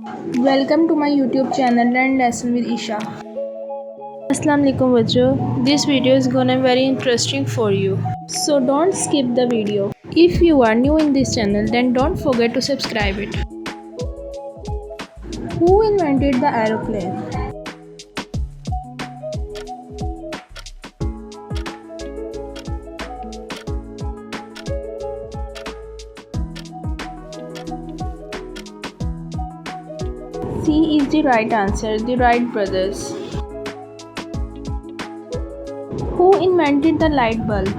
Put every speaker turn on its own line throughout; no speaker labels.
Welcome to my YouTube channel Learn Lesson with Isha. Assalamu alaikum bachcho. This video is gonna be very interesting for you. So don't skip the video. If you are new in this channel, then don't forget to subscribe it. Who invented the aeroplane? C is the right answer, the Wright brothers. Who invented the light bulb?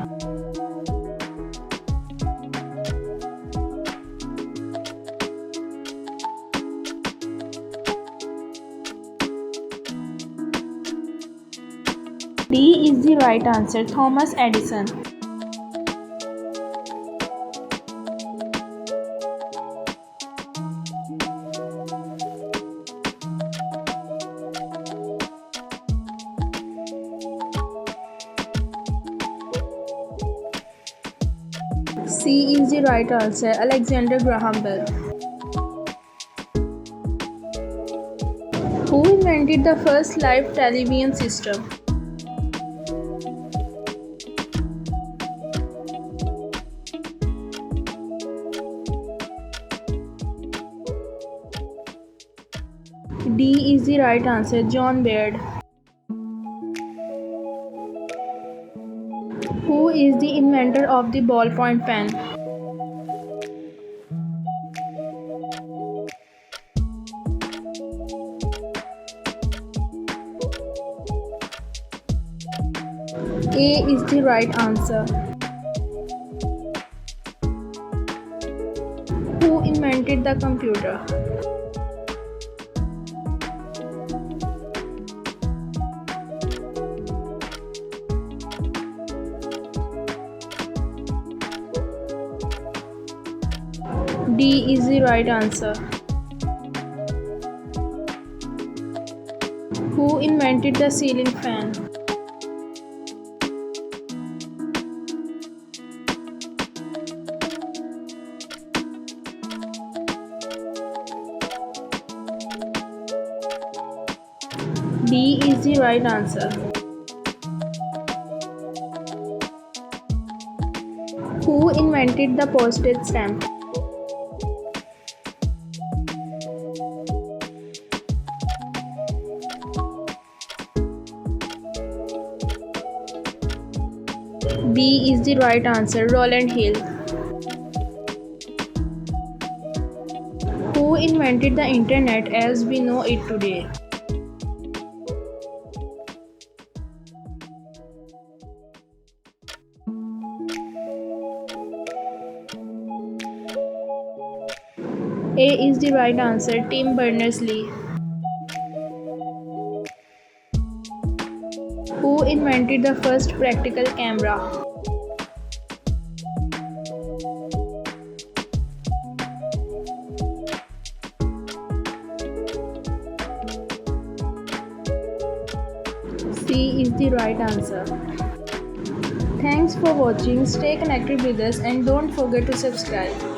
D is the right answer, Thomas Edison. C is the right answer, Alexander Graham Bell. Who invented the first live television system? D is the right answer, John Baird. Who is the inventor of the ballpoint pen? A is the right answer. Who invented the computer? D is the right answer. Who invented the ceiling fan? D is the right answer. Who invented the postage stamp? B is the right answer, Roland Hill. Who invented the internet as we know it today? A is the right answer, Tim Berners-Lee. Who invented the first practical camera? C is the right answer. Thanks for watching. Stay connected with us and don't forget to subscribe.